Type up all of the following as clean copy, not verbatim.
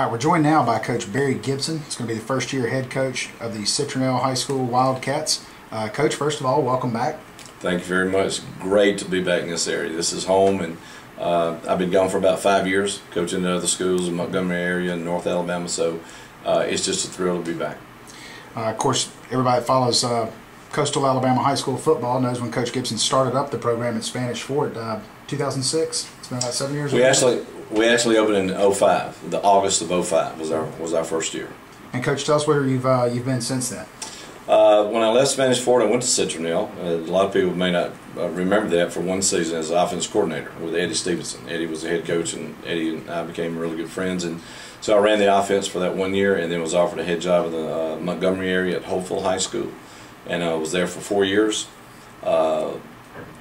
right, we're joined now by Coach Barry Gibson. He's going to be the first-year head coach of the Citronelle High School Wildcats. Coach, first of all, welcome back. Thank you very much. Great to be back in this area. This is home, and I've been gone for about 5 years, coaching in other schools in Montgomery area and North Alabama, so it's just a thrill to be back. Of course, everybody that follows Coastal Alabama High School football knows when Coach Gibson started up the program at Spanish Fort, 2006. It's been about 7 years ago. We actually opened in '05. The August of '05 was our first year. And Coach, tell us where you've been since then. When I left Spanish Fort, I went to Citronelle. A lot of people may not remember that for one season as offense coordinator with Eddie Stevenson. Eddie was the head coach, and Eddie and I became really good friends. And so I ran the offense for that 1 year, and then was offered a head job in the Montgomery area at Hopeful High School, and I was there for 4 years.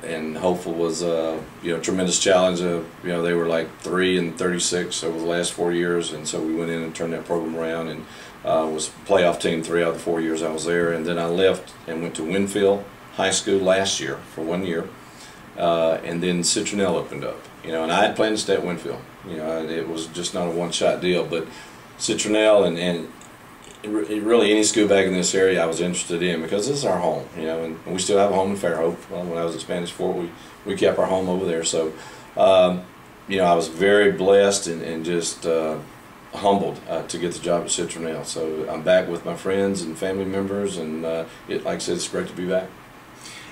And Hopeful was a tremendous challenge. They were like 3-36 over the last 4 years, and so we went in and turned that program around, and was a playoff team 3 out of the 4 years I was there. And then I left and went to Winfield High School last year for 1 year, and then Citronelle opened up. And I had planned to stay at Winfield. It was just not a one-shot deal, but Citronelle and really any school back in this area I was interested in, because this is our home, and we still have a home in Fairhope. When I was at Spanish Fort, we kept our home over there. So, I was very blessed and just humbled to get the job at Citronelle. So I'm back with my friends and family members, and like I said, it's great to be back.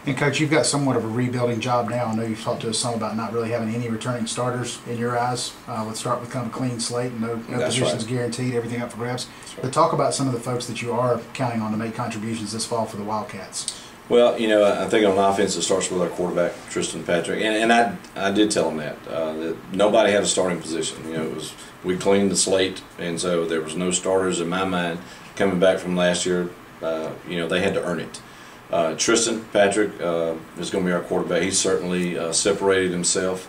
And Coach, you've got somewhat of a rebuilding job now. I know you've talked to us some about not really having any returning starters in your eyes. Let's start with kind of a clean slate, and no positions guaranteed, everything up for grabs. Right. But talk about some of the folks that you are counting on to make contributions this fall for the Wildcats. Well, I think on offense it starts with our quarterback, Tristan Patrick, and I did tell him that nobody had a starting position. We cleaned the slate, and so there was no starters in my mind coming back from last year. They had to earn it. Tristan Patrick is going to be our quarterback. He's certainly separated himself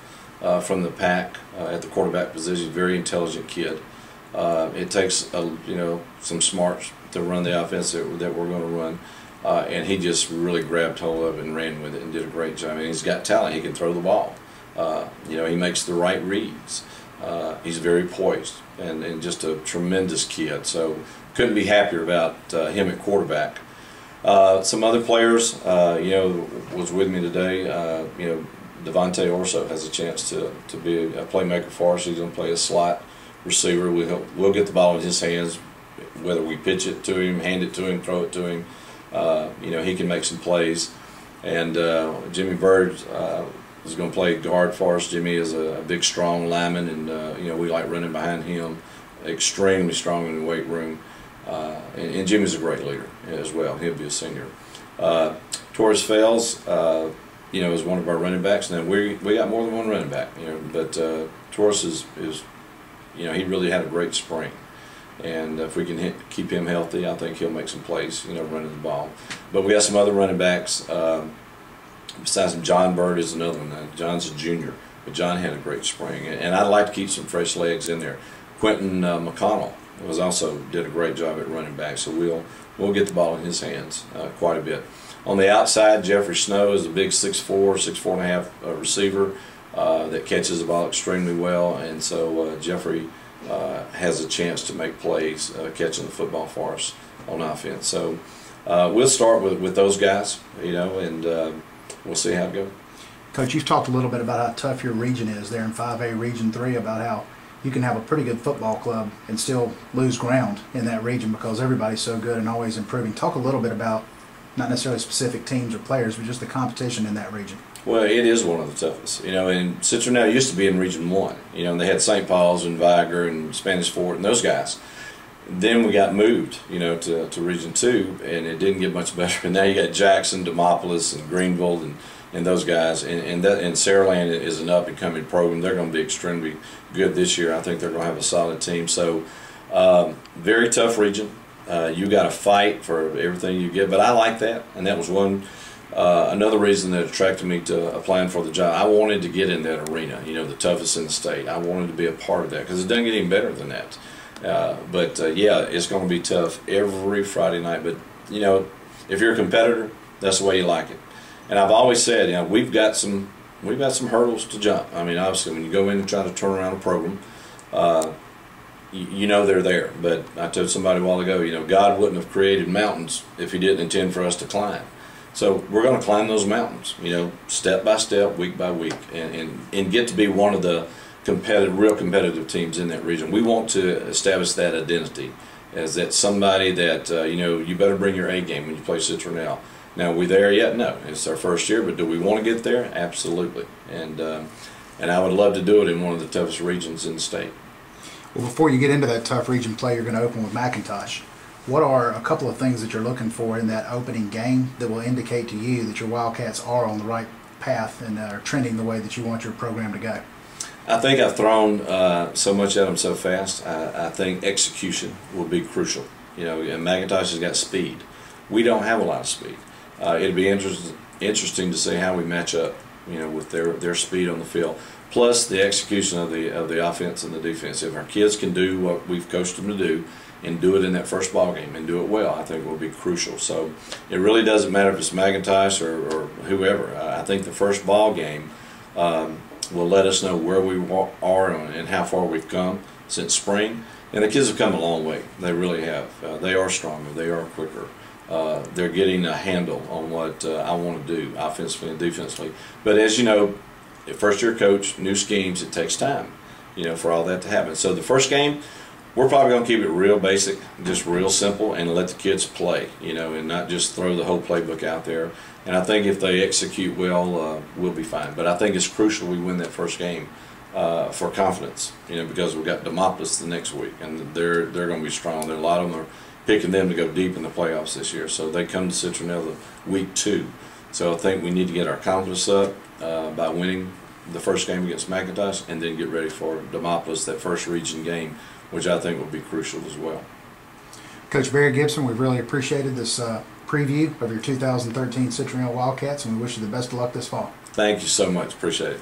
from the pack at the quarterback position. Very intelligent kid. It takes some smarts to run the offense that we're going to run, and he just really grabbed hold of it and ran with it and did a great job. He's got talent. He can throw the ball. He makes the right reads. He's very poised and just a tremendous kid. So couldn't be happier about him at quarterback. Some other players, was with me today. Devontae Orso has a chance to be a playmaker for us. He's going to play a slot receiver. We'll get the ball in his hands, whether we pitch it to him, hand it to him, throw it to him. He can make some plays. And Jimmy Bird is going to play guard for us. Jimmy is a big, strong lineman, and we like running behind him. Extremely strong in the weight room. And Jimmy's a great leader as well. He'll be a senior. Torres Fells, is one of our running backs. Now we got more than one running back, but Torres is he really had a great spring, and if we can keep him healthy, I think he'll make some plays, running the ball. But we got some other running backs. Besides him, John Bird is another one. John's a junior, but John had a great spring, and I'd like to keep some fresh legs in there. Quentin McConnell did a great job at running back, so we'll get the ball in his hands quite a bit. On the outside, Jeffrey Snow is a big 6'4", 6'4.5" receiver that catches the ball extremely well, and so Jeffrey has a chance to make plays catching the football for us on offense. So we'll start with those guys, and we'll see how it goes. Coach, you've talked a little bit about how tough your region is there in 5A Region 3, about how you can have a pretty good football club and still lose ground in that region because everybody's so good and always improving. Talk a little bit about not necessarily specific teams or players, but just the competition in that region. Well, it is one of the toughest. And Citronelle used to be in Region 1. And they had St. Paul's and Viger and Spanish Fort and those guys. Then we got moved, to Region 2, and it didn't get much better. And now you got Jackson, Demopolis, and Greenville, and those guys, and Saraland is an up-and-coming program. They're going to be extremely good this year. I think they're going to have a solid team. So, very tough region. You got to fight for everything you get, but I like that, and that was another reason that attracted me to applying for the job. I wanted to get in that arena, the toughest in the state. I wanted to be a part of that because it doesn't get any better than that. Yeah, it's going to be tough every Friday night. But if you're a competitor, that's the way you like it. And I've always said, we've got some hurdles to jump. I mean, obviously, when you go in and try to turn around a program, you know they're there. But I told somebody a while ago, you know, God wouldn't have created mountains if He didn't intend for us to climb. So we're going to climb those mountains, you know, step by step, week by week, and get to be one of the real competitive teams in that region. We want to establish that identity as that somebody that, you know, you better bring your A game when you play Citronelle. Now, are we there yet? No. It's our first year, but do we want to get there? Absolutely. And I would love to do it in one of the toughest regions in the state. Well, before you get into that tough region play, you're going to open with McIntosh. What are a couple of things that you're looking for in that opening game that will indicate to you that your Wildcats are on the right path and are trending the way that you want your program to go? I think I've thrown so much at them so fast. I think execution will be crucial. You know, and McIntosh has got speed. We don't have a lot of speed. It'll be interesting to see how we match up, you know, with their speed on the field, plus the execution of the offense and the defense. If our kids can do what we've coached them to do and do it in that first ball game and do it well, I think will be crucial. So it really doesn't matter if it's McIntosh or whoever. I think the first ball game will let us know where we are and how far we've come since spring. And the kids have come a long way. They really have. They are stronger. They are quicker. They're getting a handle on what I want to do offensively and defensively. But as you know, first-year coach, new schemes, it takes time, you know, for all that to happen. So the first game, we're probably going to keep it real basic, just real simple, and let the kids play, you know, and not just throw the whole playbook out there. And I think if they execute well, we'll be fine. But I think it's crucial we win that first game for confidence, you know, because we've got Demopolis the next week, and they're going to be strong. A lot of them are picking them to go deep in the playoffs this year. So they come to Citronelle week 2. So I think we need to get our confidence up by winning the first game against McIntosh and then get ready for Demopolis, that first region game, which I think will be crucial as well. Coach Barry Gibson, we've really appreciated this preview of your 2013 Citronelle Wildcats, and we wish you the best of luck this fall. Thank you so much. Appreciate it.